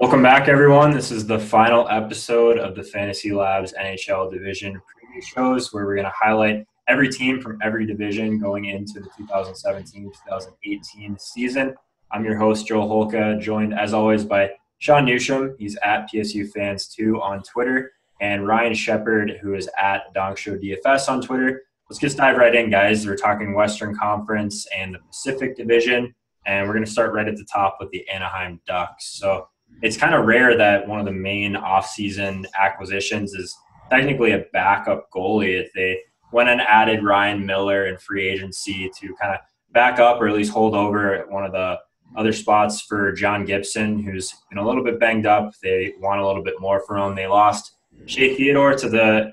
Welcome back, everyone. This is the final episode of the FantasyLabs NHL Division preview shows, where we're going to highlight every team from every division going into the 2017-2018 season. I'm your host, Joel Holka, joined as always by Sean Newsham. He's at PSU Fans 2 on Twitter, and Ryan Sheppard, who is at DonkShowDFS on Twitter. Let's just dive right in, guys. We're talking Western Conference and the Pacific Division, and we're going to start right at the top with the Anaheim Ducks. So it's kind of rare that one of the main offseason acquisitions is technically a backup goalie. If they went and added Ryan Miller in free agency to kind of back up or at least hold over at one of the other spots for John Gibson, who's been a little bit banged up. They want a little bit more from him. They lost Shea Theodore to the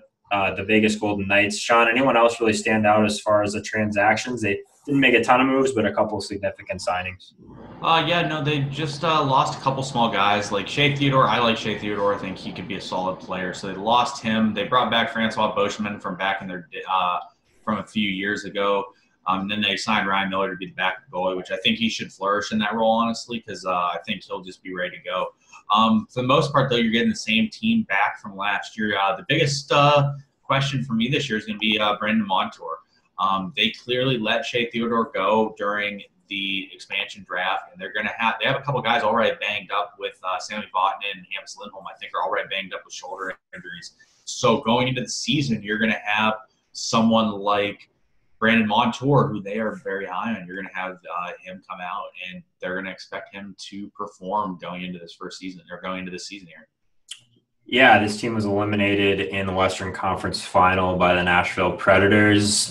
Vegas Golden Knights. Sean, anyone else really stand out as far as the transactions? They didn't make a ton of moves, but a couple significant signings. They just lost a couple small guys like Shea Theodore. I like Shea Theodore. I think he could be a solid player. So they lost him. They brought back Francois Beauchemin from back in their from a few years ago. Then they signed Ryan Miller to be the backup goalie, which I think he should flourish in that role, honestly, because I think he'll just be ready to go. For the most part, though, you're getting the same team back from last year. The biggest question for me this year is going to be Brandon Montour. They clearly let Shea Theodore go during the expansion draft, and they have a couple guys already banged up with Sammy Vatanen and Hampus Lindholm. I think are already banged up with shoulder injuries. So going into the season, you're going to have someone like Brandon Montour, who they are very high on. You're going to have him come out, and they're going to expect him to perform going into this first season. They're going into this season here. Yeah, this team was eliminated in the Western Conference Final by the Nashville Predators.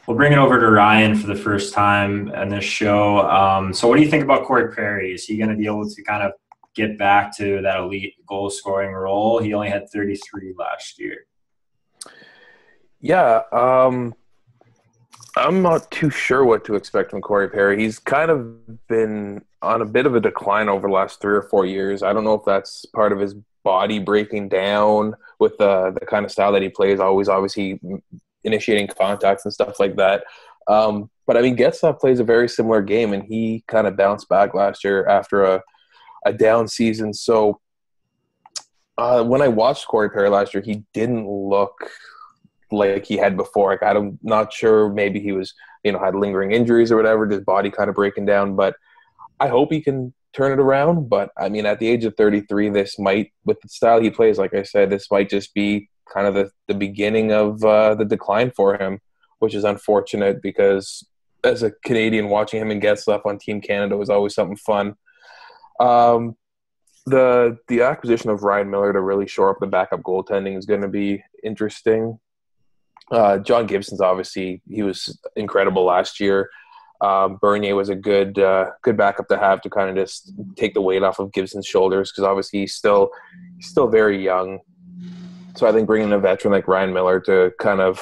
We'll bring it over to Ryan for the first time in this show. So what do you think about Corey Perry? Is he going to be able to kind of get back to that elite goal-scoring role? He only had 33 last year. Yeah, I'm not too sure what to expect from Corey Perry. He's kind of been on a bit of a decline over the last 3 or 4 years. I don't know if that's part of his body breaking down with the kind of style that he plays, always obviously initiating contacts and stuff like that. But I mean, Getzlaf plays a very similar game, and he kind of bounced back last year after a down season. So when I watched Corey Perry last year, he didn't look like he had before. Like, I'm not sure, maybe he was, had lingering injuries or whatever, his body kind of breaking down, but I hope he can turn it around. But I mean, at the age of 33, this might, with the style he plays, like I said, this might just be kind of the beginning of the decline for him, which is unfortunate because as a Canadian, watching him and Getzlaf on Team Canada was always something fun. The acquisition of Ryan Miller to really shore up the backup goaltending is going to be interesting. John Gibson's obviously, he was incredible last year. Bernier was a good backup to have to kind of just take the weight off of Gibson's shoulders, because obviously he's still very young. So I think bringing a veteran like Ryan Miller to kind of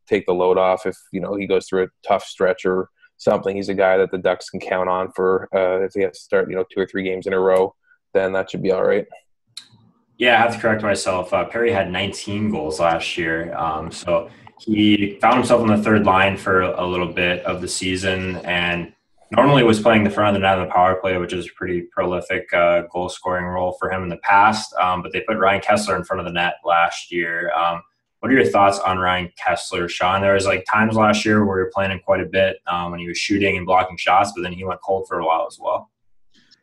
take the load off if he goes through a tough stretch or something, he's a guy that the Ducks can count on for if he has to start 2 or 3 games in a row, then that should be all right. Yeah, I have to correct myself. Perry had 19 goals last year. So he found himself on the third line for a little bit of the season, and normally was playing the front of the net on the power play, which is a pretty prolific goal-scoring role for him in the past. But they put Ryan Kesler in front of the net last year. What are your thoughts on Ryan Kesler, Sean? There was times last year where we were playing him quite a bit when he was shooting and blocking shots, but then he went cold for a while as well.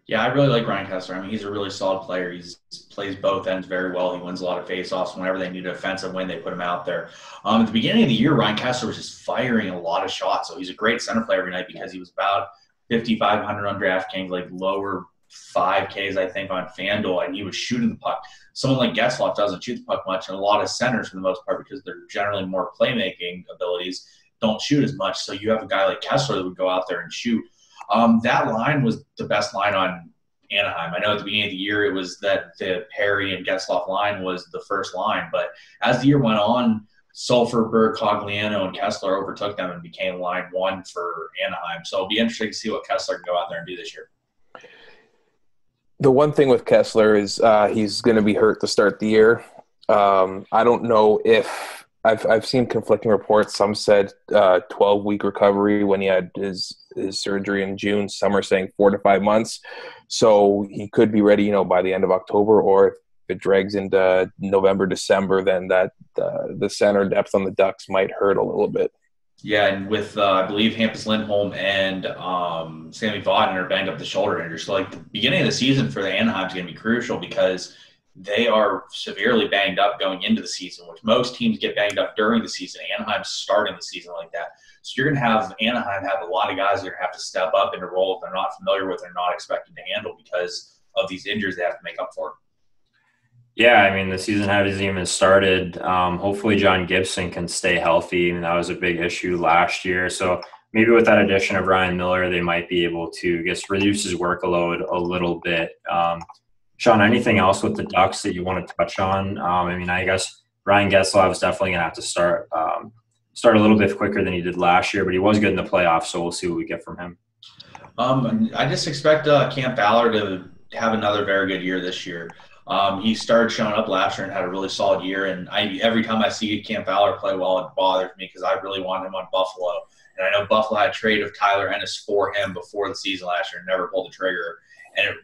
Yeah, I really like Ryan Kesler. I mean, he's a really solid player. He plays both ends very well. He wins a lot of faceoffs. Whenever they need an offensive win, they put him out there. At the beginning of the year, Ryan Kesler was just firing a lot of shots. So he's a great center player every night because he was about 5,500 on DraftKings, lower 5Ks, I think, on FanDuel, and he was shooting the puck. Someone like Getzlaf doesn't shoot the puck much, and a lot of centers, for the most part, because they're generally more playmaking abilities, don't shoot as much. So you have a guy like Kesler that would go out there and shoot. That line was the best line on Anaheim. I know at the beginning of the year it was that the Perry and Getzlaf line was the first line, but as the year went on, Sulfur, Berg, Cogliano, and Kesler overtook them and became line 1 for Anaheim. So it'll be interesting to see what Kesler can go out there and do this year. The one thing with Kesler is he's going to be hurt to start the year. I don't know if I've seen conflicting reports. Some said 12-week recovery when he had his surgery in June. Some are saying 4 to 5 months. So he could be ready, by the end of October, or if it drags into November, December, then that the center depth on the Ducks might hurt a little bit. Yeah, and with I believe Hampus Lindholm and Sammy Vaughn are banged up the shoulder injury. So the beginning of the season for the Anaheim is going to be crucial because they are severely banged up going into the season, which most teams get banged up during the season. Anaheim's starting the season like that. So you're going to have Anaheim have a lot of guys that are going to have to step up into roles they're not familiar with, they're not expected to handle because of these injuries they have to make up for. Yeah, I mean, the season hasn't even started. Hopefully John Gibson can stay healthy. I mean, that was a big issue last year. So maybe with that addition of Ryan Miller, they might be able to reduce his workload a little bit. Sean, anything else with the Ducks that you want to touch on? I mean, I guess Ryan Getzlaf is definitely going to have to start a little bit quicker than he did last year, but he was good in the playoffs, so we'll see what we get from him. I just expect Cam Fowler to have another very good year this year. He started showing up last year and had a really solid year, and every time I see Cam Fowler play well, it bothers me because I really want him on Buffalo. And I know Buffalo had a trade of Tyler Ennis for him before the season last year and never pulled the trigger. And it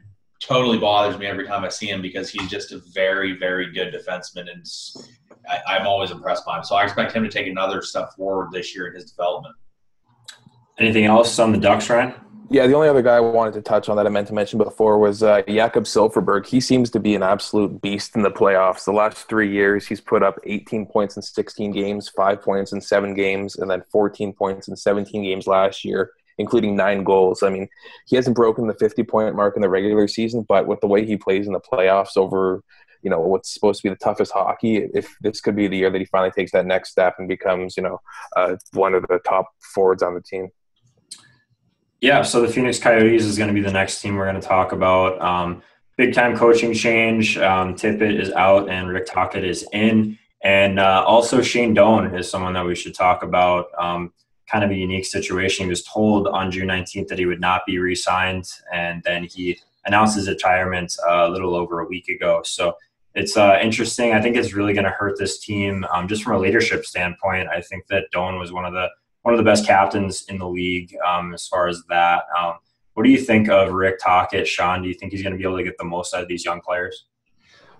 totally bothers me every time I see him because he's just a very, very good defenseman, and I'm always impressed by him. So I expect him to take another step forward this year in his development. Anything else on the Ducks, Ryan? Yeah, the only other guy I wanted to touch on that I meant to mention before was Jakob Silfverberg. He seems to be an absolute beast in the playoffs. The last 3 years, he's put up 18 points in 16 games, 5 points in 7 games, and then 14 points in 17 games last year, including 9 goals. I mean, he hasn't broken the 50-point mark in the regular season, but with the way he plays in the playoffs over, what's supposed to be the toughest hockey, if this could be the year that he finally takes that next step and becomes, one of the top forwards on the team. Yeah, so the Phoenix Coyotes is going to be the next team we're going to talk about. Big-time coaching change. Tippett is out and Rick Tocchet is in. And also Shane Doan is someone that we should talk about. Kind of a unique situation. He was told on June 19th that he would not be re-signed, and then he announced his retirement a little over a week ago. So it's interesting. I think it's really going to hurt this team just from a leadership standpoint. I think that Doan was one of the best captains in the league as far as that. What do you think of Rick Tocchet, Sean? Do you think he's going to be able to get the most out of these young players?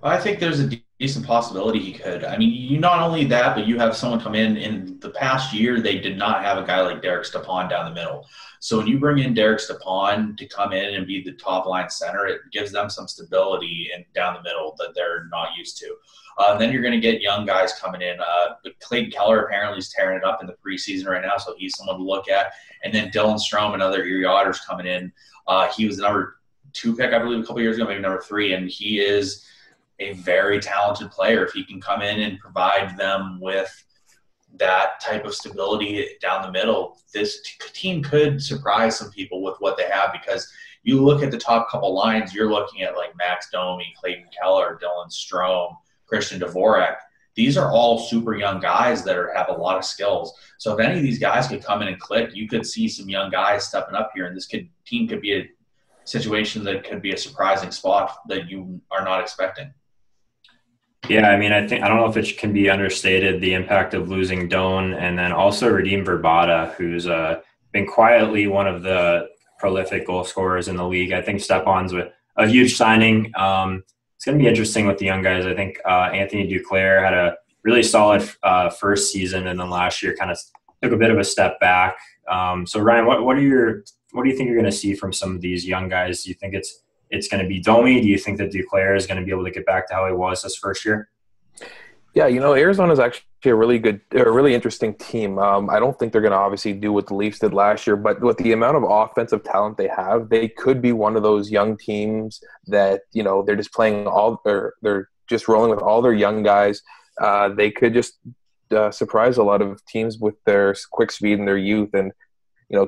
I think there's a decent possibility he could. I mean, you not only that, but you have someone come in the past year, they did not have a guy like Derek Stepan down the middle. So when you bring in Derek Stepan to come in and be the top line center, it gives them some stability down the middle that they're not used to. Then you're going to get young guys coming in. Clayton Keller apparently is tearing it up in the preseason right now, so he's someone to look at. And then Dylan Strome and other Erie Otters coming in. He was the number 2 pick, I believe, a couple years ago, maybe number 3, and he is a very talented player. If he can come in and provide them with that type of stability down the middle, this team could surprise some people with what they have, because you look at the top couple lines, you're looking at like Max Domi, Clayton Keller, Dylan Strome, Christian Dvorak. These are all super young guys that have a lot of skills. So if any of these guys could come in and click, you could see some young guys stepping up here, and this team could be a situation that could be a surprising spot that you are not expecting. Yeah, I mean, I don't know if it can be understated, the impact of losing Doan, and then also Radim Verbata, who's been quietly one of the prolific goal scorers in the league. I think Stepan's a huge signing. It's going to be interesting with the young guys. I think Anthony Duclair had a really solid first season, and then last year kind of took a bit of a step back. So Ryan, what do you think you're going to see from some of these young guys? Do you think it's going to be Domi? Do you think that Duclair is going to be able to get back to how he was his first year? Yeah, Arizona is actually a really interesting team. I don't think they're going to obviously do what the Leafs did last year, but with the amount of offensive talent they have, they could be one of those young teams that, they're just they're just rolling with all their young guys. They could just surprise a lot of teams with their quick speed and their youth, and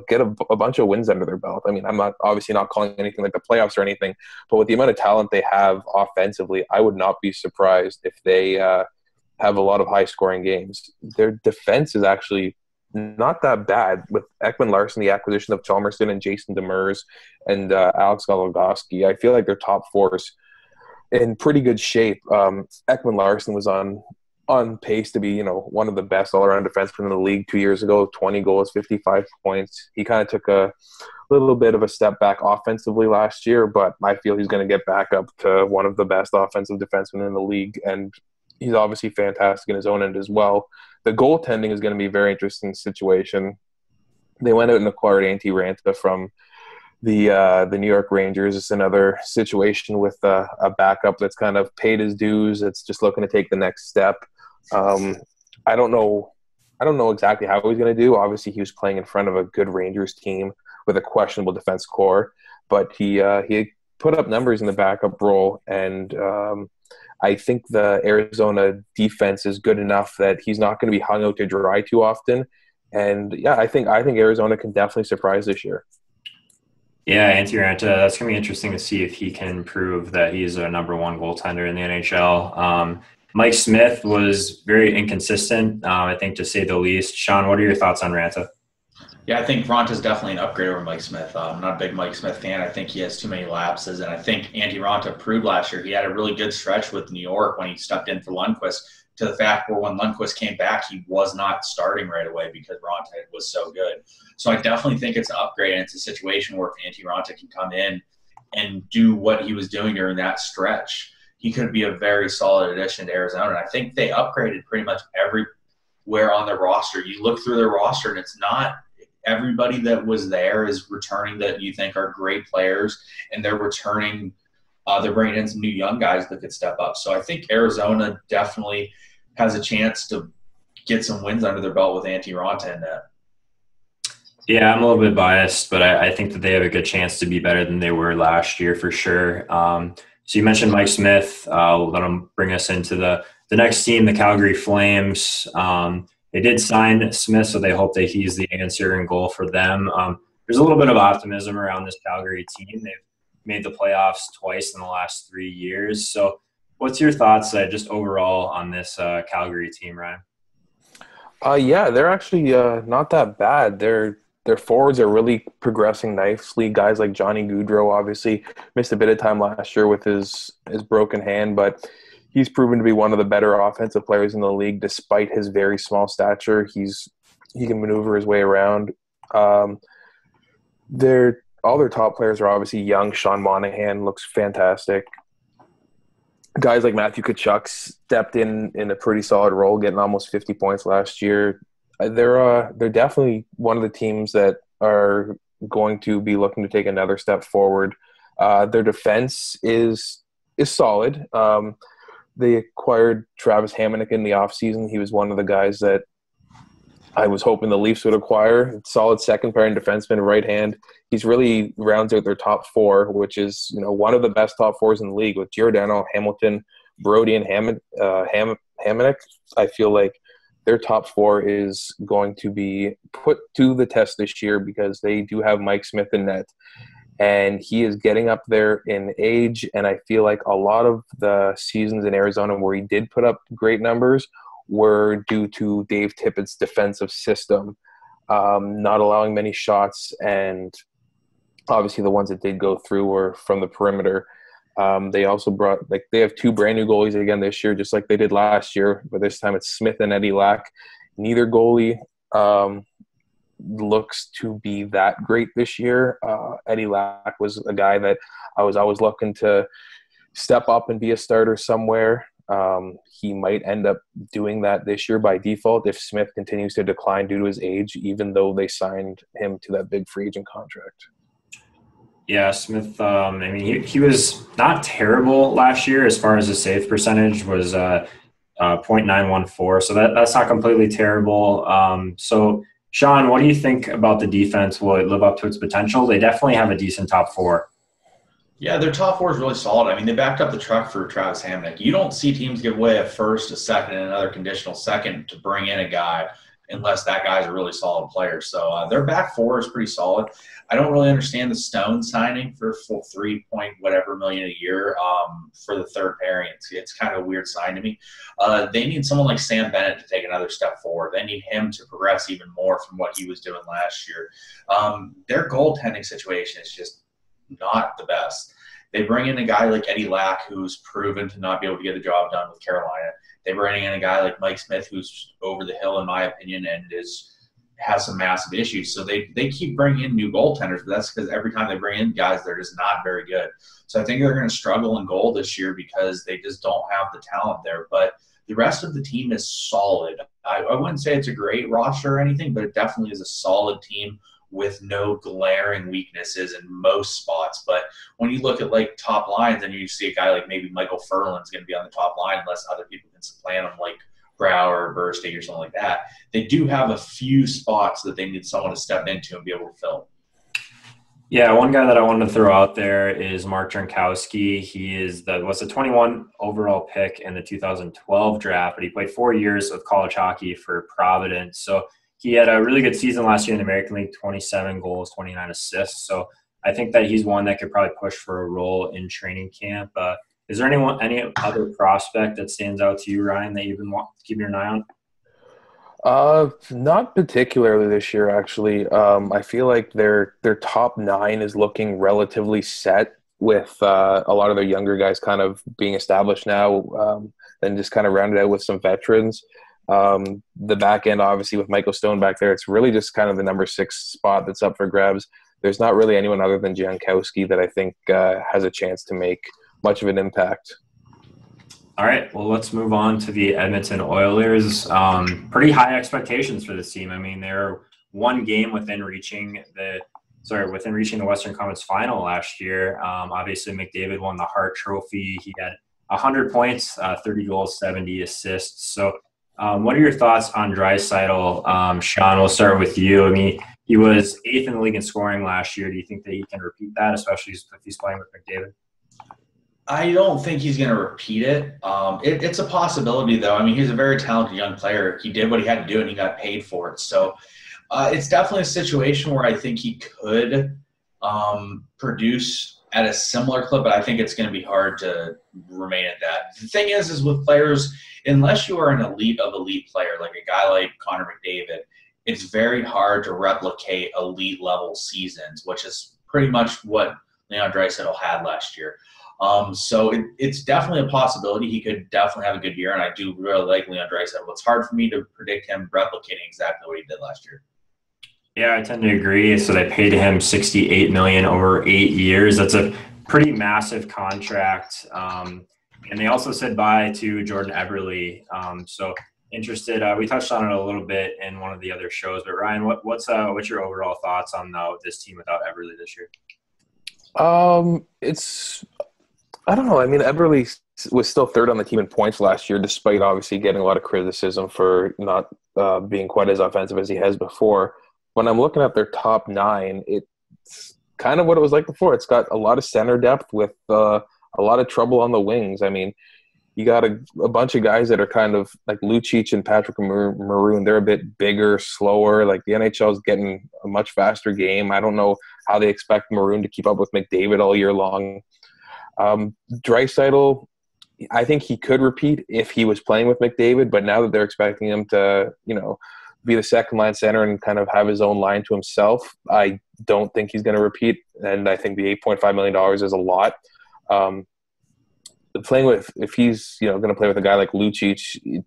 get a bunch of wins under their belt. I mean, I'm obviously not calling anything like the playoffs or anything, but with the amount of talent they have offensively, I would not be surprised if they have a lot of high-scoring games. Their defense is actually not that bad with Ekman Larson, the acquisition of Chalmerson and Jason Demers and Alex Goligoski. I feel like their top four is in pretty good shape. Ekman Larson was on on pace to be, one of the best all-around defensemen in the league 2 years ago, 20 goals, 55 points. He kind of took a little bit of a step back offensively last year, but I feel he's going to get back up to one of the best offensive defensemen in the league, and he's obviously fantastic in his own end as well. The goaltending is going to be a very interesting situation. They went out and acquired Antti Ranta from the New York Rangers. It's another situation with a backup that's kind of paid his dues. It's just looking to take the next step. I don't know exactly how he's going to do. Obviously, he was playing in front of a good Rangers team with a questionable defense core, but he put up numbers in the backup role, and I think the Arizona defense is good enough that he's not going to be hung out to dry too often. And yeah, I think Arizona can definitely surprise this year. Yeah, Antti Ranta, that's going to be interesting to see if he can prove that he's a number one goaltender in the NHL. Mike Smith was very inconsistent, I think, to say the least. Sean, what are your thoughts on Ranta? Yeah, I think Ranta is definitely an upgrade over Mike Smith. I'm not a big Mike Smith fan. I think he has too many lapses, and I think Antti Ranta proved last year he had a really good stretch with New York when he stepped in for Lundqvist, to the fact where when Lundqvist came back, he was not starting right away because Ranta was so good. So I definitely think it's an upgrade, and it's a situation where if Antti Ranta can come in and do what he was doing during that stretch, he could be a very solid addition to Arizona. And I think they upgraded pretty much everywhere on their roster. You look through their roster, and it's not everybody that was there is returning that you think are great players, and they're returning they're bringing in some new young guys that could step up. So I think Arizona definitely has a chance to get some wins under their belt with Antti Ranta in that. Yeah, I'm a little bit biased, but I think that they have a good chance to be better than they were last year for sure. So you mentioned Mike Smith. That'll bring us into the next team, the Calgary Flames. They did sign Smith, so they hope that he's the answer in goal for them. There's a little bit of optimism around this Calgary team. They've made the playoffs twice in the last 3 years. So what's your thoughts just overall on this Calgary team, Ryan? Yeah, they're actually not that bad. Their forwards are really progressing nicely. Guys like Johnny Gaudreau obviously missed a bit of time last year with his broken hand, but he's proven to be one of the better offensive players in the league despite his very small stature. He can maneuver his way around. All their top players are obviously young. Sean Monahan looks fantastic. Guys like Matthew Tkachuk stepped in a pretty solid role, getting almost 50 points last year. They're definitely one of the teams that are going to be looking to take another step forward. Their defense is solid. They acquired Travis Hamonic in the offseason. He was one of the guys that I was hoping the Leafs would acquire. Solid second pairing defenseman, right hand. He's really rounds out their top four, which is one of the best top fours in the league with Giordano, Hamilton, Brody, and Hamonic. I feel like their top four is going to be put to the test this year because they do have Mike Smith in net. And he is getting up there in age, and I feel like a lot of the seasons in Arizona where he did put up great numbers were due to Dave Tippett's defensive system, not allowing many shots, and obviously the ones that did go through were from the perimeter. They also they have two brand new goalies again this year, just like they did last year, but this time it's Smith and Eddie Lack. Neither goalie looks to be that great this year. Eddie Lack was a guy that I was always looking to step up and be a starter somewhere. He might end up doing that this year by default if Smith continues to decline due to his age, even though they signed him to that big free agent contract. Yeah, Smith, he was not terrible last year as far as his save percentage was .914, so that's not completely terrible. So, Sean, what do you think about the defense? Will it live up to its potential? They definitely have a decent top four. Yeah, their top four is really solid. I mean, they backed up the truck for Travis Hamonic. You don't see teams give away a first, a second, and another conditional second to bring in a guy unless that guy's a really solid player. So their back four is pretty solid. I don't really understand the Stone signing for full 3 point whatever million a year for the third pairing. It's kind of a weird sign to me. They need someone like Sam Bennett to take another step forward. They need him to progress even more from what he was doing last year. Their goaltending situation is just not the best. They bring in a guy like Eddie Lack, who's proven to not be able to get the job done with Carolina. They bring in a guy like Mike Smith, who's over the hill, in my opinion, and has some massive issues. So they keep bringing in new goaltenders, but that's because every time they bring in guys, they're just not very good. So I think they're going to struggle in goal this year because they just don't have the talent there. But the rest of the team is solid. I wouldn't say it's a great roster or anything, but it definitely is a solid team with no glaring weaknesses in most spots. But when you look at like top lines and you see a guy like maybe Michael Furlan's going to be on the top line unless other people can supplant him like Brower or Bursting or something like that, they do have a few spots that they need someone to step into and be able to fill. Yeah, one guy that I wanted to throw out there is Mark Jankowski. He was the 21 overall pick in the 2012 draft, but he played 4 years of college hockey for Providence. So he had a really good season last year in the American League, 27 goals, 29 assists. So I think that he's one that could probably push for a role in training camp. Is there any other prospect that stands out to you, Ryan, that you've been keeping an eye on? Not particularly this year, actually. I feel like their top 9 is looking relatively set with a lot of their younger guys kind of being established now, and just kind of rounded out with some veterans. The back end, obviously, with Michael Stone back there, it's really just kind of the number 6 spot that's up for grabs. There's not really anyone other than Jankowski that I think has a chance to make much of an impact. All right, well, let's move on to the Edmonton Oilers. Pretty high expectations for this team. I mean, they're one game within reaching the Western Conference Final last year. Obviously, McDavid won the Hart Trophy. He had 100 points, 30 goals, 70 assists. So what are your thoughts on Draisaitl? Sean, we'll start with you. I mean, he was 8th in the league in scoring last year. Do you think that he can repeat that, especially if he's playing with McDavid? I don't think he's going to repeat it. It's a possibility, though. I mean, he's a very talented young player. He did what he had to do, and he got paid for it. So it's definitely a situation where I think he could produce at a similar clip, but I think it's going to be hard to remain at that. The thing is with players, unless you are an elite player, like a guy like Connor McDavid, it's very hard to replicate elite-level seasons, which is pretty much what Leon Draisaitl had last year. So it's definitely a possibility. He could definitely have a good year, and I do really like Leon Draisaitl. It's hard for me to predict him replicating exactly what he did last year. Yeah, I tend to agree. So they paid him $68 million over 8 years. That's a pretty massive contract. And they also said bye to Jordan Eberle. So interested. We touched on it a little bit in one of the other shows. But Ryan, what's your overall thoughts on this team without Eberle this year? I don't know. I mean, Eberle was still 3rd on the team in points last year, despite obviously getting a lot of criticism for not being quite as offensive as he has before. When I'm looking at their top 9, it's kind of what it was like before. It's got a lot of center depth with a lot of trouble on the wings. I mean, you got a bunch of guys that are kind of like Lucic and Patrick Maroon. They're a bit bigger, slower. Like the NHL is getting a much faster game. I don't know how they expect Maroon to keep up with McDavid all year long. Draisaitl, I think he could repeat if he was playing with McDavid, but now that they're expecting him to, be the second line center and kind of have his own line to himself, I don't think he's going to repeat. And I think the $8.5 million is a lot. If he's going to play with a guy like Lucic,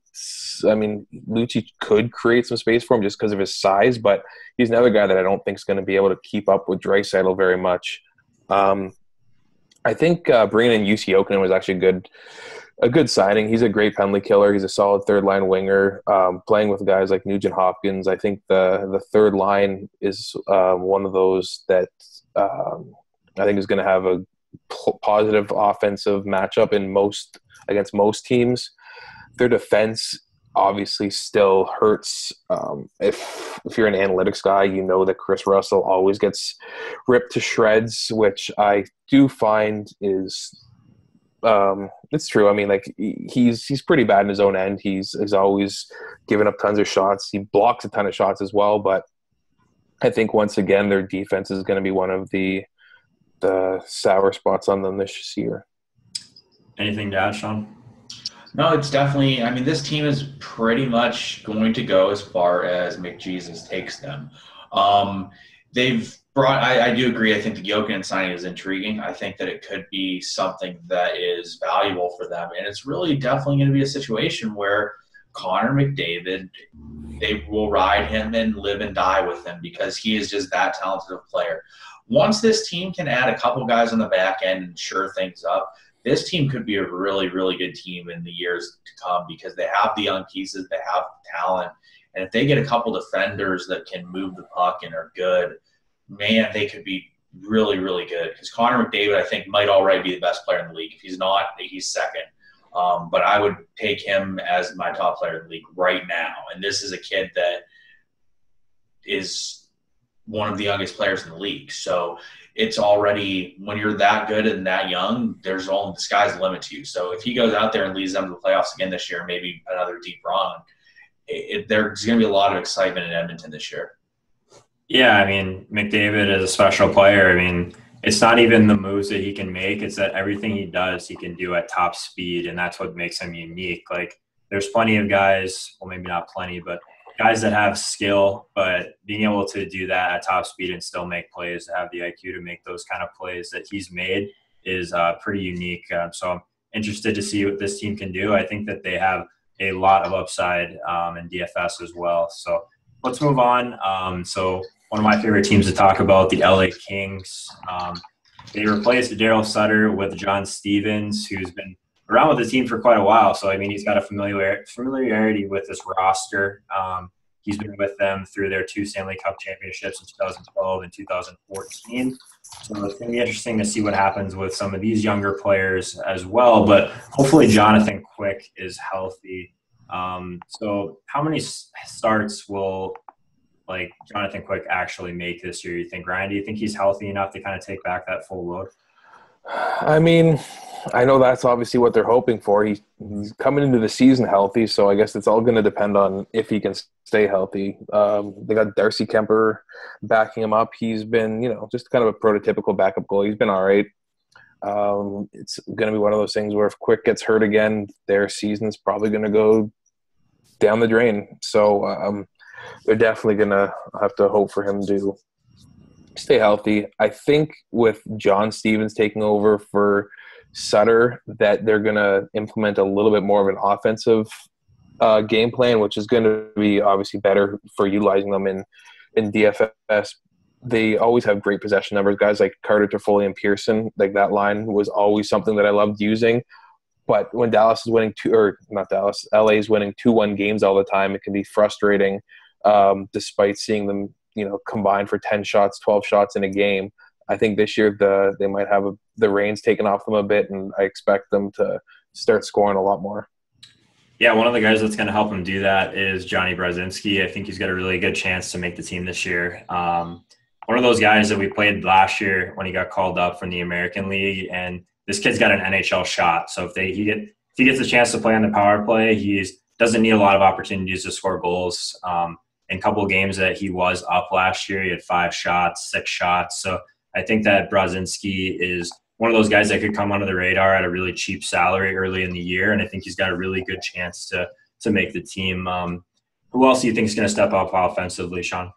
Lucic could create some space for him just because of his size, but he's another guy that I don't think is going to be able to keep up with Draisaitl very much. I think bringing in UC Jokinen was actually a good signing. He's a great penalty killer. He's a solid 3rd-line winger. Playing with guys like Nugent Hopkins, I think the 3rd line is one of those that I think is going to have a positive offensive matchup against most teams. Their defense obviously still hurts. If you're an analytics guy, you know that Chris Russell always gets ripped to shreds, which I do find is it's true. I mean, like he's pretty bad in his own end. He's always giving up tons of shots. He blocks a ton of shots as well, but I think once again their defense is going to be one of the sour spots on them this year. Anything to add, Sean? No, it's definitely – I mean, this team is pretty much going to go as far as McJesus takes them. They've I do agree. I think the Jokic signing is intriguing. I think that it could be something that is valuable for them. And it's really definitely going to be a situation where Connor McDavid, they will ride him and live and die with him because he is just that talented of a player. Once this team can add a couple guys on the back end and shore things up, this team could be a really, really good team in the years to come because they have the young pieces, they have the talent. And if they get a couple defenders that can move the puck and are good, man, they could be really, really good. Because Connor McDavid, I think, might already be the best player in the league. If he's not, he's second. But I would take him as my top player in the league right now. And this is a kid that is one of the youngest players in the league. So it's already, when you're that good and that young, there's only the sky's the limit to you. So if he goes out there and leads them to the playoffs again this year, maybe another deep run, there's going to be a lot of excitement in Edmonton this year. Yeah, I mean, McDavid is a special player. I mean, it's not even the moves that he can make. It's that everything he does, he can do at top speed, and that's what makes him unique. Like, there's plenty of guys, well, maybe not plenty, but guys that have skill, but being able to do that at top speed and still make plays, to have the IQ to make those kind of plays that he's made is pretty unique. So I'm interested to see what this team can do. I think that they have a lot of upside in DFS as well. So let's move on. So one of my favorite teams to talk about, the LA Kings. They replaced Daryl Sutter with John Stevens, who's been around with the team for quite a while. So, I mean, he's got a familiarity with this roster. He's been with them through their 2 Stanley Cup championships in 2012 and 2014. So it's going to be interesting to see what happens with some of these younger players as well. But hopefully Jonathan Quick is healthy. So how many starts will Jonathan Quick actually make this year, you think, Ryan? Do you think he's healthy enough to kind of take back that full load? I mean, I know that's obviously what they're hoping for. He's coming into the season healthy, so I guess it's all going to depend on if he can stay healthy. They got Darcy Kemper backing him up. He's been, just kind of a prototypical backup goalie. He's been all right. It's going to be one of those things where if Quick gets hurt again, their season's probably going to go down the drain. So they're definitely going to have to hope for him to stay healthy. I think with John Stevens taking over for Sutter that they're going to implement a little bit more of an offensive game plan, which is going to be obviously better for utilizing them in DFS. They always have great possession numbers. Guys like Carter, Toffoli, and Pearson, like that line was always something that I loved using. But when Dallas is winning LA is winning 2-1 games all the time, it can be frustrating despite seeing them, combine for 10 shots, 12 shots in a game. I think this year they might have the reins taken off them a bit, and I expect them to start scoring a lot more. Yeah, one of the guys that's going to help him do that is Johnny Brodzinski. I think he's got a really good chance to make the team this year. One of those guys that we played last year when he got called up from the American League, and this kid's got an NHL shot. So if he gets a chance to play on the power play, he doesn't need a lot of opportunities to score goals. In a couple of games that he was up last year, he had 5 shots, 6 shots. So I think that Brodzinski is one of those guys that could come under the radar at a really cheap salary early in the year, and I think he's got a really good chance to make the team. Who else do you think is going to step up offensively, Sean?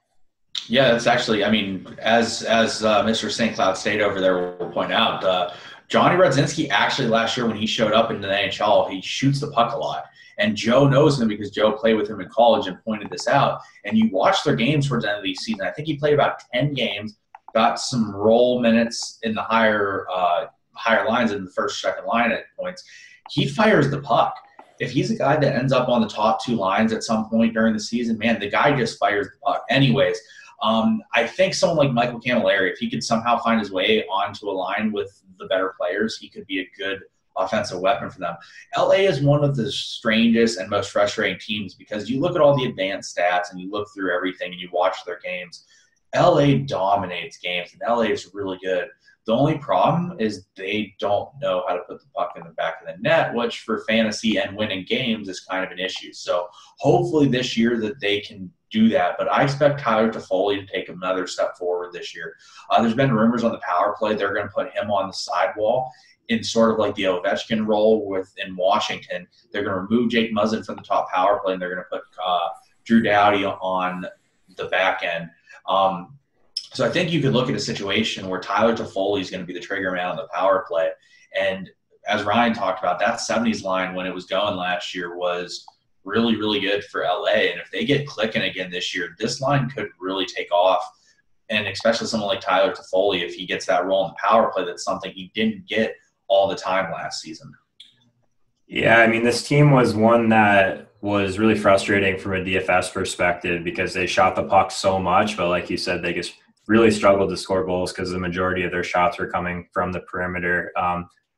Yeah, that's actually, I mean, as Mr. St. Cloud State over there will point out, Johnny Brodzinski actually last year when he showed up in the NHL, he shoots the puck a lot. And Joe knows him because Joe played with him in college and pointed this out. And you watch their games towards the end of the season. I think he played about 10 games, got some role minutes in the higher lines in the first, second line at points. He fires the puck. If he's a guy that ends up on the top 2 lines at some point during the season, man, the guy just fires the puck. Anyways, I think someone like Michael Camilleri, if he could somehow find his way onto a line with the better players, he could be a good offensive weapon for them. LA is one of the strangest and most frustrating teams because you look at all the advanced stats and you look through everything and you watch their games. LA dominates games and LA is really good. The only problem is they don't know how to put the puck in the back of the net, which for fantasy and winning games is kind of an issue. So hopefully this year that they can do that. But I expect Tyler Toffoli to take another step forward this year. There's been rumors on the power play they're going to put him on the sidewall in sort of like the Ovechkin role in Washington. They're going to remove Jake Muzzin from the top power play, and they're going to put Drew Doughty on the back end. So I think you could look at a situation where Tyler Toffoli is going to be the trigger man on the power play. And as Ryan talked about, that 70s line when it was going last year was really, really good for LA. And if they get clicking again this year, this line could really take off. And especially someone like Tyler Toffoli, if he gets that role in the power play, that's something he didn't get all the time last season. Yeah, I mean, this team was one that was really frustrating from a DFS perspective because they shot the puck so much, but like you said, they just really struggled to score goals because the majority of their shots were coming from the perimeter.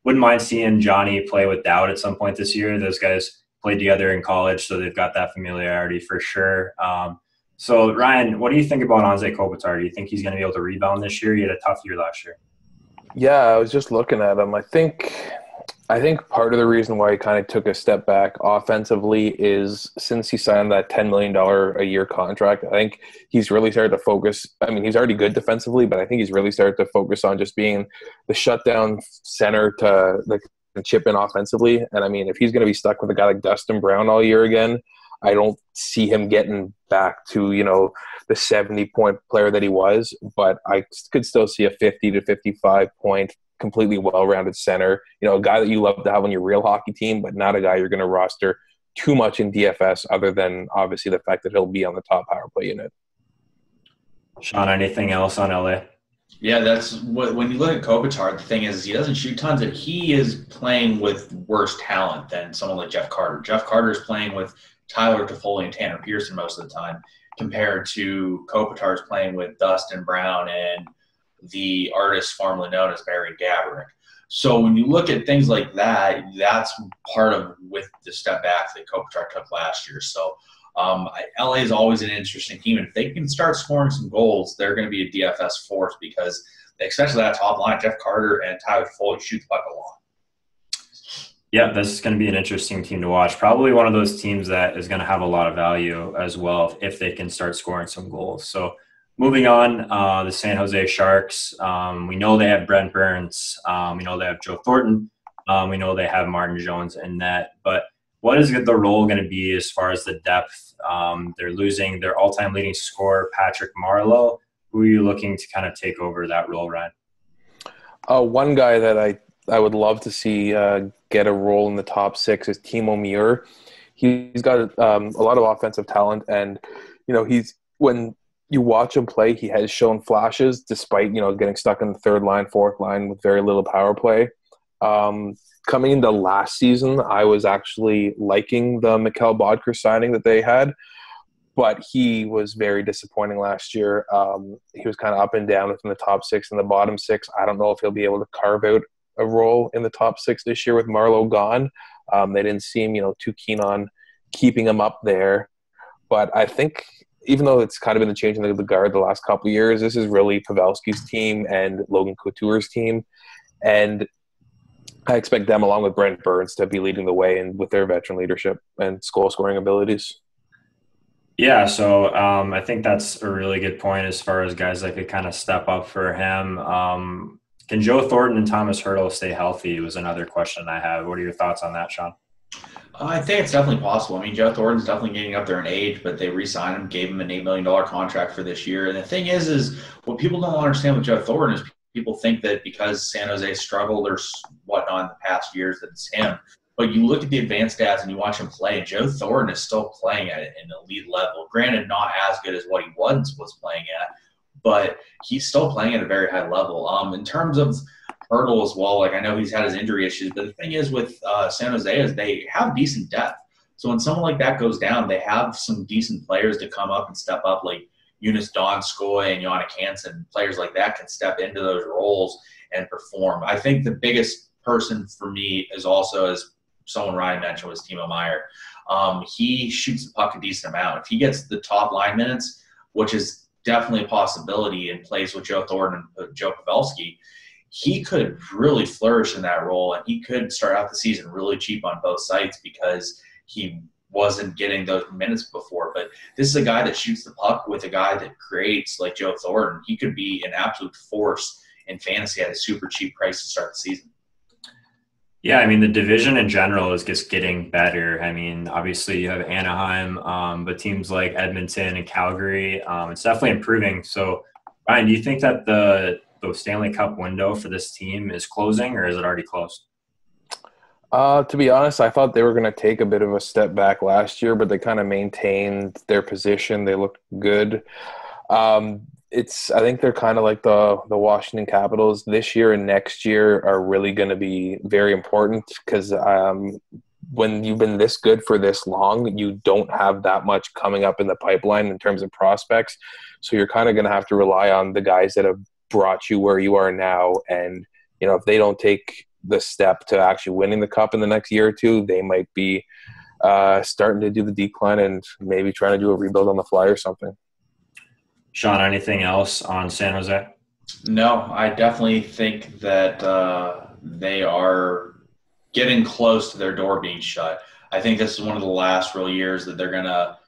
Wouldn't mind seeing Johnny play with Dowd at some point this year. Those guys played together in college, so they've got that familiarity for sure. So, Ryan, what do you think about Anze Kopitar? Do you think he's going to be able to rebound this year? He had a tough year last year. Yeah, I was just looking at him. I think part of the reason why he kind of took a step back offensively is since he signed that $10 million a year contract, I think he's really started to focus. I mean, he's already good defensively, but I think he's really started to focus on just being the shutdown center to the chip in offensively. And I mean, if he's going to be stuck with a guy like Dustin Brown all year again, I don't see him getting back to, the 70-point player that he was, but I could still see a 50 to 55-point completely well-rounded center, a guy that you love to have on your real hockey team, but not a guy you're going to roster too much in DFS other than obviously the fact that he'll be on the top power play unit. Sean, anything else on LA? Yeah, that's what, when you look at Kopitar, the thing is he doesn't shoot tons, and he is playing with worse talent than someone like Jeff Carter. Jeff Carter is playing with Tyler Toffoli and Tanner Pearson most of the time, compared to Kopitar's playing with Dustin Brown and the artist formerly known as Barry Gaborik. So when you look at things like that, that's part of with the step back that Kopitar took last year. So LA is always an interesting team, and if they can start scoring some goals, they're going to be a DFS force because especially that top line, Jeff Carter and Tyler Toffoli shoot the puck a lot. Yeah, this is going to be an interesting team to watch. Probably one of those teams that is going to have a lot of value as well if they can start scoring some goals. So moving on, the San Jose Sharks. We know they have Brent Burns. We know they have Joe Thornton. We know they have Martin Jones in net. But what is the role going to be as far as the depth? They're losing their all-time leading scorer, Patrick Marleau. Who are you looking to kind of take over that role, Ryan? One guy that I would love to see get a role in the top six is Timo Meier. He's got a lot of offensive talent, and when you watch him play, he has shown flashes despite getting stuck in the third line, fourth line with very little power play. Coming into last season, I was actually liking the Mikkel Bodker signing that they had, but he was very disappointing last year. He was kind of up and down within the top six and the bottom six. I don't know if he'll be able to carve out a role in the top six this year with Marleau gone. They didn't seem, too keen on keeping him up there. But I think even though it's kind of been the changing of the guard the last couple of years, this is really Pavelski's team and Logan Couture's team. And I expect them, along with Brent Burns, to be leading the way and with their veteran leadership and goal-scoring abilities. Yeah, so I think that's a really good point as far as guys that could kind of step up for him. Can Joe Thornton and Thomas Hertl stay healthy was another question I have. What are your thoughts on that, Sean? I think it's definitely possible. I mean, Joe Thornton's definitely getting up there in age, but they re-signed him, gave him an $8 million contract for this year. And the thing is what people don't understand with Joe Thornton is people think that because San Jose struggled or whatnot in the past years that it's him. But you look at the advanced stats and you watch him play, and Joe Thornton is still playing at an elite level. Granted, not as good as what he once was playing at, but he's still playing at a very high level. In terms of Hertl as well, I know he's had his injury issues, but the thing is with San Jose is they have decent depth. So when someone like that goes down, they have some decent players to come up and step up, like Jonas Donskoy and Jannik Hansen. Players like that can step into those roles and perform. I think the biggest person for me is also, as someone Ryan mentioned, was Timo Meier. He shoots the puck a decent amount. If he gets the top line minutes, which is definitely a possibility, and plays with Joe Thornton and Joe Pavelski, he could really flourish in that role, and he could start out the season really cheap on both sides because he wasn't getting those minutes before. But this is a guy that shoots the puck with a guy that creates like Joe Thornton. He could be an absolute force in fantasy at a super cheap price to start the season. Yeah, I mean, the division in general is just getting better. I mean, obviously you have Anaheim, but teams like Edmonton and Calgary, it's definitely improving. So Ryan, do you think that the Stanley Cup window for this team is closing, or is it already closed? To be honest, I thought they were going to take a bit of a step back last year, but they kind of maintained their position. They looked good. I think they're kind of like the Washington Capitals. This year and next year are really going to be very important because when you've been this good for this long, you don't have that much coming up in the pipeline in terms of prospects. So you're kind of going to have to rely on the guys that have brought you where you are now. And, if they don't take the step to actually winning the cup in the next year or two, they might be starting to do the decline and maybe trying to do a rebuild on the fly or something. Sean, anything else on San Jose? No, I definitely think that they are getting close to their door being shut. I think this is one of the last real years that they're going to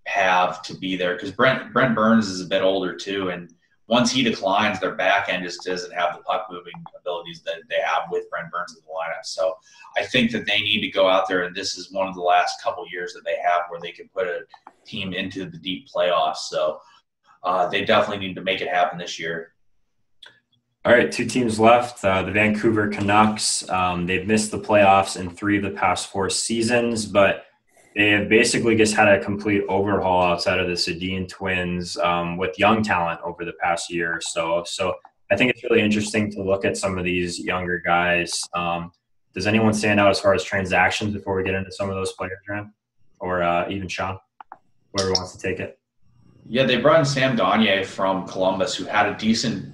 have to be there because Brent Burns is a bit older too, and once he declines, their back end just doesn't have the puck moving abilities that they have with Brent Burns in the lineup. So I think that they need to go out there, and this is one of the last couple years that they have where they can put a team into the deep playoffs. So they definitely need to make it happen this year. All right, 2 teams left. The Vancouver Canucks, they've missed the playoffs in 3 of the past 4 seasons, but they have basically just had a complete overhaul outside of the Sedin twins with young talent over the past year or so. So I think it's really interesting to look at some of these younger guys. Does anyone stand out as far as transactions before we get into some of those players, Ryan? Or even Sean? Whoever wants to take it. Yeah, they brought in Sam Gagner from Columbus, who had a decent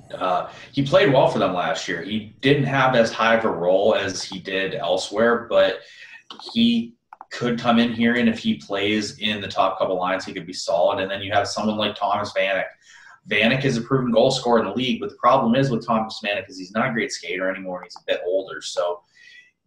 he played well for them last year. He didn't have as high of a role as he did elsewhere, but he could come in here, and if he plays in the top couple lines, he could be solid. And then you have someone like Thomas Vanek. Vanek is a proven goal scorer in the league, but the problem is with Thomas Vanek is he's not a great skater anymore, and he's a bit older. So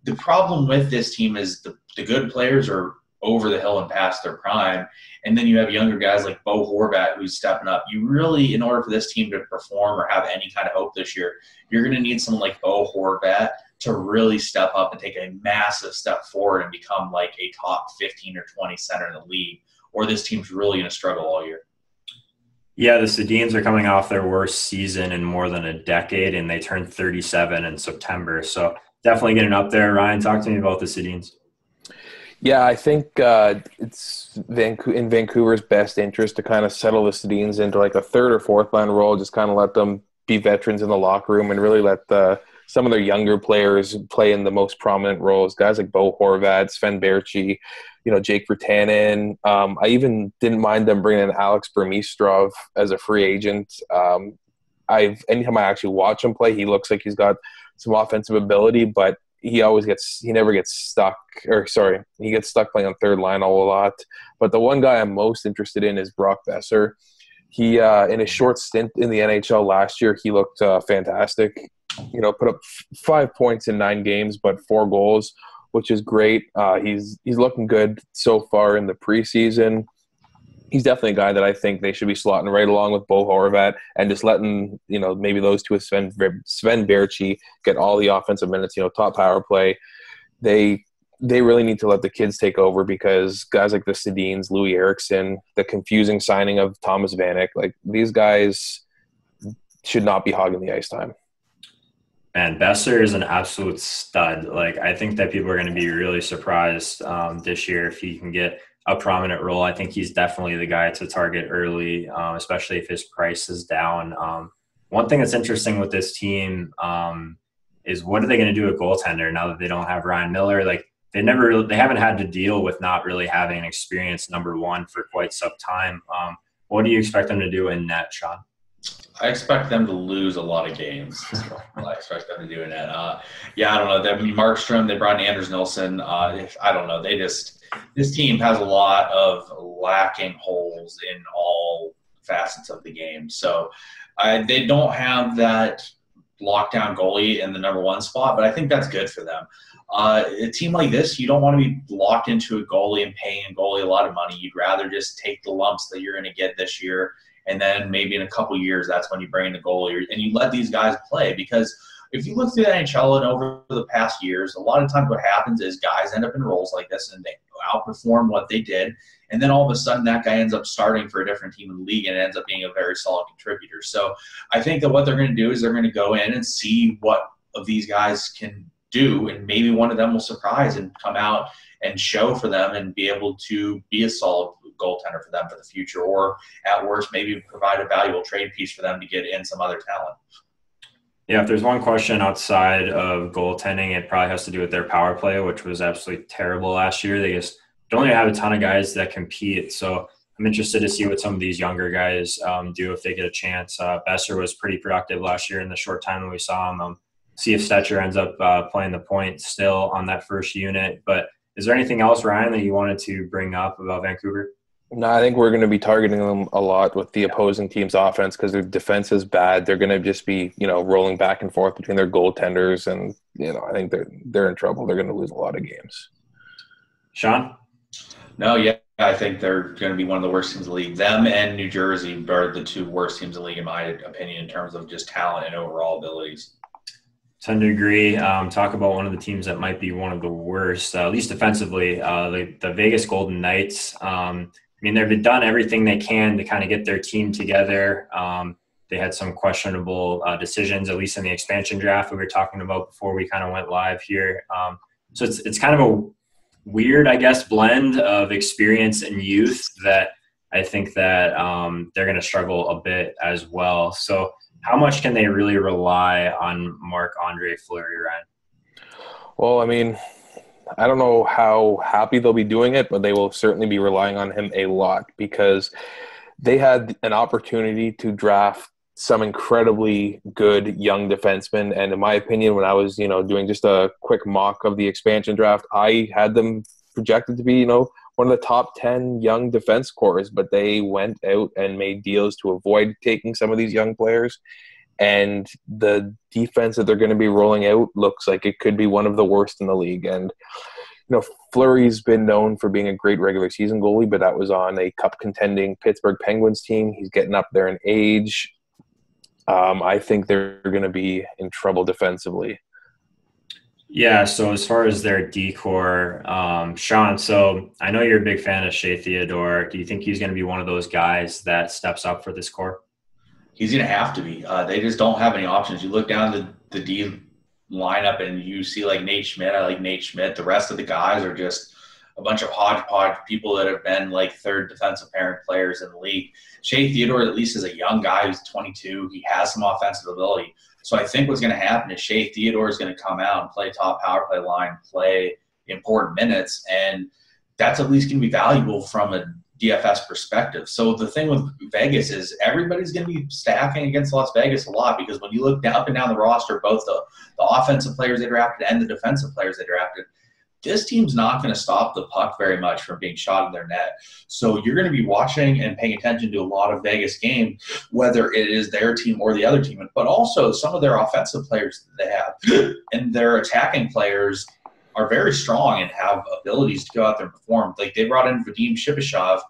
the problem with this team is the good players are over the hill and past their prime, and then you have younger guys like Bo Horvat who's stepping up. You really, in order for this team to perform or have any kind of hope this year, you're going to need someone like Bo Horvat to really step up and take a massive step forward and become like a top 15 or 20 center in the league, or this team's really going to struggle all year. Yeah, the Sedins are coming off their worst season in more than a decade, and they turned 37 in September. So definitely getting up there. Ryan, talk to me about the Sedins. Yeah, I think it's in Vancouver's best interest to kind of settle the Sedins into like a 3rd or 4th line role, just kind of let them be veterans in the locker room and really let some of their younger players play in the most prominent roles. Guys like Bo Horvat, Sven Baertschi, Jake Virtanen. I even didn't mind them bringing in Alex Burmistrov as a free agent. Anytime I actually watch him play, he looks like he's got some offensive ability, but he gets stuck playing on 3rd line a lot. But the one guy I'm most interested in is Brock Besser. He, in a short stint in the NHL last year, he looked fantastic. Put up 5 points in 9 games, but 4 goals, which is great. He's looking good so far in the preseason. He's definitely a guy that I think they should be slotting right along with Bo Horvat and just letting, maybe those two with Sven Baertschi get all the offensive minutes, top power play. They really need to let the kids take over because guys like the Sedins, Louis Eriksson, the confusing signing of Thomas Vanek, like these guys should not be hogging the ice time. And Besser is an absolute stud. Like, I think that people are going to be really surprised this year if he can get a prominent role. I think he's definitely the guy to target early, especially if his price is down. One thing that's interesting with this team is what are they going to do at goaltender now that they don't have Ryan Miller? Like, they haven't had to deal with not really having an experienced number 1 for quite some time. What do you expect them to do in net, Sean? I expect them to lose a lot of games. I expect them to do in net. I don't know. Markstrom, they brought in Anders Nilsson. I don't know. This team has a lot of lacking holes in all facets of the game. So they don't have that lockdown goalie in the number 1 spot, but I think that's good for them. A team like this, you don't want to be locked into a goalie and paying a goalie a lot of money. You'd rather just take the lumps that you're going to get this year, and then maybe in a couple years, that's when you bring in the goalie and you let these guys play. Because if you look through the NHL and over the past years, a lot of times what happens is guys end up in roles like this and they outperform what they did, and then all of a sudden that guy ends up starting for a different team in the league and ends up being a very solid contributor. So I think that what they're going to do is they're going to go in and see what of these guys can do, and maybe one of them will surprise and come out and show for them and be able to be a solid goaltender for them for the future, or at worst maybe provide a valuable trade piece for them to get in some other talent. Yeah, if there's one question outside of goaltending, it probably has to do with their power play, which was absolutely terrible last year. They just don't really have a ton of guys that compete. So I'm interested to see what some of these younger guys do if they get a chance. Besser was pretty productive last year in the short time that we saw him. See if Stetcher ends up playing the point still on that first unit. But is there anything else, Ryan, that you wanted to bring up about Vancouver? No, I think we're going to be targeting them a lot with the opposing team's offense because their defense is bad. They're going to just be, rolling back and forth between their goaltenders, and I think they're in trouble. They're going to lose a lot of games. Sean? No, yeah, I think they're going to be one of the worst teams in the league. Them and New Jersey are the two worst teams in the league, in my opinion, in terms of just talent and overall abilities. Tend to agree. Talk about one of the teams that might be one of the worst, at least defensively, the Vegas Golden Knights. They've done everything they can to kind of get their team together. They had some questionable decisions, at least in the expansion draft we were talking about before we kind of went live here. So it's kind of a weird, I guess, blend of experience and youth that I think that they're going to struggle a bit as well. So how much can they really rely on Marc-Andre Fleury, Ryan? Well, I don't know how happy they'll be doing it, but they will certainly be relying on him a lot because they had an opportunity to draft some incredibly good young defensemen. And in my opinion, when I was, doing just a quick mock of the expansion draft, I had them projected to be, one of the top 10 young defense cores, but they went out and made deals to avoid taking some of these young players. And the defense that they're going to be rolling out looks like it could be one of the worst in the league. And, Fleury's been known for being a great regular season goalie, but that was on a cup contending Pittsburgh Penguins team. He's getting up there in age. I think they're going to be in trouble defensively. Yeah, so as far as their decor, Sean, so I know you're a big fan of Shea Theodore. Do you think he's going to be one of those guys that steps up for this core? He's going to have to be. They just don't have any options. You look down the D lineup and you see like Nate Schmidt. I like Nate Schmidt. The rest of the guys are just a bunch of hodgepodge people that have been like third defensive pairing players in the league. Shea Theodore, at least, is a young guy who's 22. He has some offensive ability. So I think what's going to happen is Shea Theodore is going to come out and play top power play line, play important minutes, and that's at least going to be valuable from a DFS perspective. So the thing with Vegas is everybody's going to be stacking against Las Vegas a lot because when you look up and down the roster, both the offensive players they drafted and the defensive players they drafted, this team's not going to stop the puck very much from being shot in their net. So you're going to be watching and paying attention to a lot of Vegas games, whether it is their team or the other team, but also some of their offensive players that they have and their attacking players are very strong and have abilities to go out there and perform. Like they brought in Vadim Shipachyov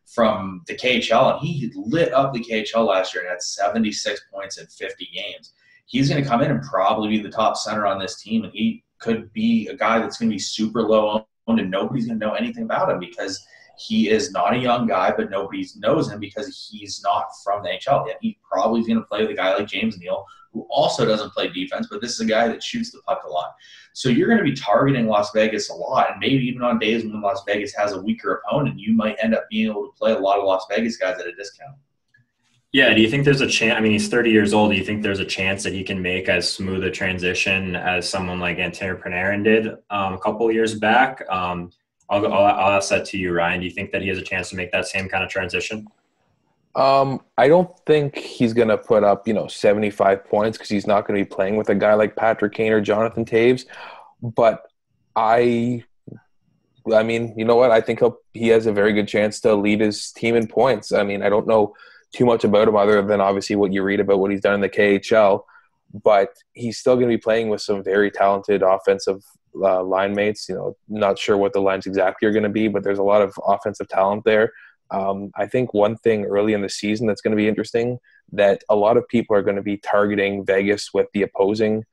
from the KHL, and he lit up the KHL last year and had 76 points in 50 games. He's going to come in and probably be the top center on this team, and he could be a guy that's going to be super low owned and nobody's going to know anything about him because he is not a young guy, but nobody knows him because he's not from the NHL yet. He probably is going to play with a guy like James Neal, who also doesn't play defense, but this is a guy that shoots the puck a lot. So you're going to be targeting Las Vegas a lot, and maybe even on days when Las Vegas has a weaker opponent, you might end up being able to play a lot of Las Vegas guys at a discount. Yeah, do you think there's a chance? He's 30 years old. Do you think there's a chance that he can make as smooth a transition as someone like Antero Panarin did a couple of years back? I'll ask that to you, Ryan. Do you think that he has a chance to make that same kind of transition? I don't think he's going to put up, 75 points because he's not going to be playing with a guy like Patrick Kane or Jonathan Taves. But you know what? I think he has a very good chance to lead his team in points. I don't know too much about him other than obviously what you read about what he's done in the KHL, but he's still going to be playing with some very talented offensive line mates. Not sure what the lines exactly are going to be, but there's a lot of offensive talent there. I think one thing early in the season that's going to be interesting that a lot of people are going to be targeting Vegas with the opposing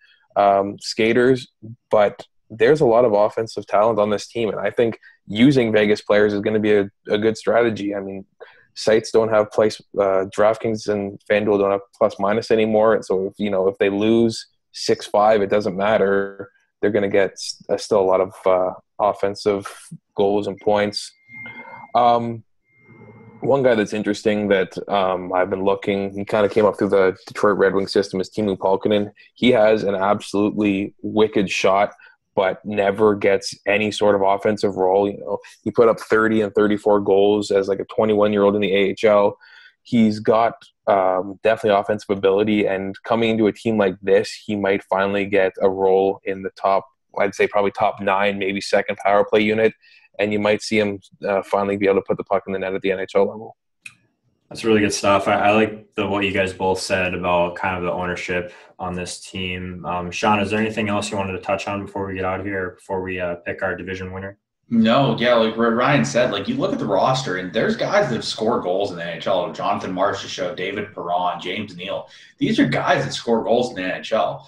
skaters, but there's a lot of offensive talent on this team, and I think using Vegas players is going to be a good strategy. I mean, sites don't have DraftKings and FanDuel don't have plus minus anymore, and so if they lose 6-5, it doesn't matter. They're going to get still a lot of offensive goals and points. One guy that's interesting that I've been looking, he kind of came up through the Detroit Red Wings system, is Timo Pulkkinen. He has an absolutely wicked shot, but never gets any sort of offensive role. He put up 30 and 34 goals as like a 21-year-old in the AHL. He's got definitely offensive ability, and coming into a team like this, he might finally get a role in the top, I'd say probably top 9, maybe second power play unit. And you might see him finally be able to put the puck in the net at the NHL level. That's really good stuff. I like what you guys both said about kind of the ownership on this team. Sean, is there anything else you wanted to touch on before we get out of here, before we pick our division winner? No, yeah, like Ryan said, like you look at the roster and there's guys that score goals in the NHL. Jonathan Marchessault, David Perron, James Neal. These are guys that score goals in the NHL.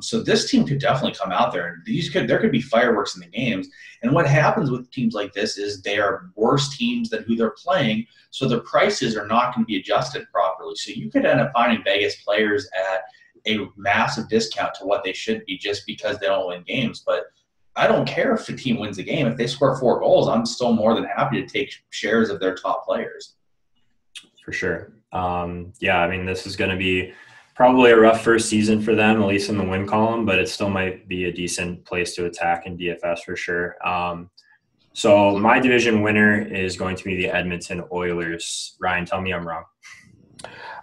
So this team could definitely come out there, and there could be fireworks in the games. And what happens with teams like this is they are worse teams than who they're playing, so the prices are not going to be adjusted properly. So you could end up finding Vegas players at a massive discount to what they should be just because they don't win games. But I don't care if the team wins a game. If they score 4 goals, I'm still more than happy to take shares of their top players. For sure. Yeah, I mean, this is going to be probably a rough first season for them, at least in the win column, but it still might be a decent place to attack in DFS for sure. So my division winner is going to be the Edmonton Oilers. Ryan, tell me I'm wrong.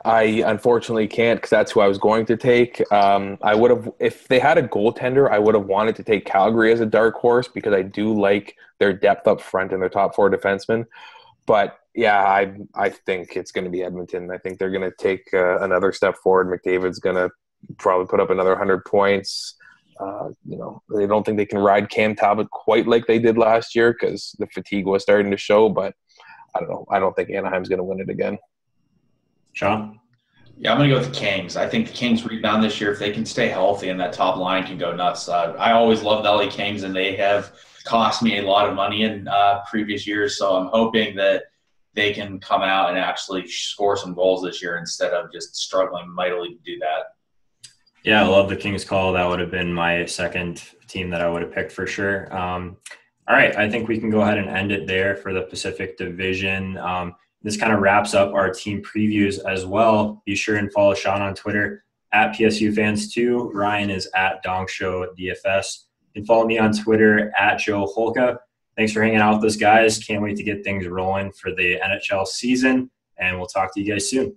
I unfortunately can't, because that's who I was going to take. I would have, if they had a goaltender, I would have wanted to take Calgary as a dark horse, because I do like their depth up front and their top 4 defensemen. But yeah, I think it's going to be Edmonton. I think they're going to take another step forward. McDavid's going to probably put up another 100 points. They don't think they can ride Cam Talbot quite like they did last year, because the fatigue was starting to show. But I don't know. I don't think Anaheim's going to win it again. Sean? Yeah, I'm going to go with the Kings. I think the Kings rebound this year if they can stay healthy and that top line can go nuts. I always loved the LA Kings, and they have cost me a lot of money in previous years. So I'm hoping that they can come out and actually score some goals this year instead of just struggling mightily to do that. Yeah, I love the Kings call. That would have been my second team that I would have picked for sure. All right, I think we can go ahead and end it there for the Pacific Division. This kind of wraps up our team previews as well. Be sure and follow Sean on Twitter at PSUFans2. Ryan is at DongShowDFS. You can follow me on Twitter at Joe Holka. Thanks for hanging out with us, guys. Can't wait to get things rolling for the NHL season, and we'll talk to you guys soon.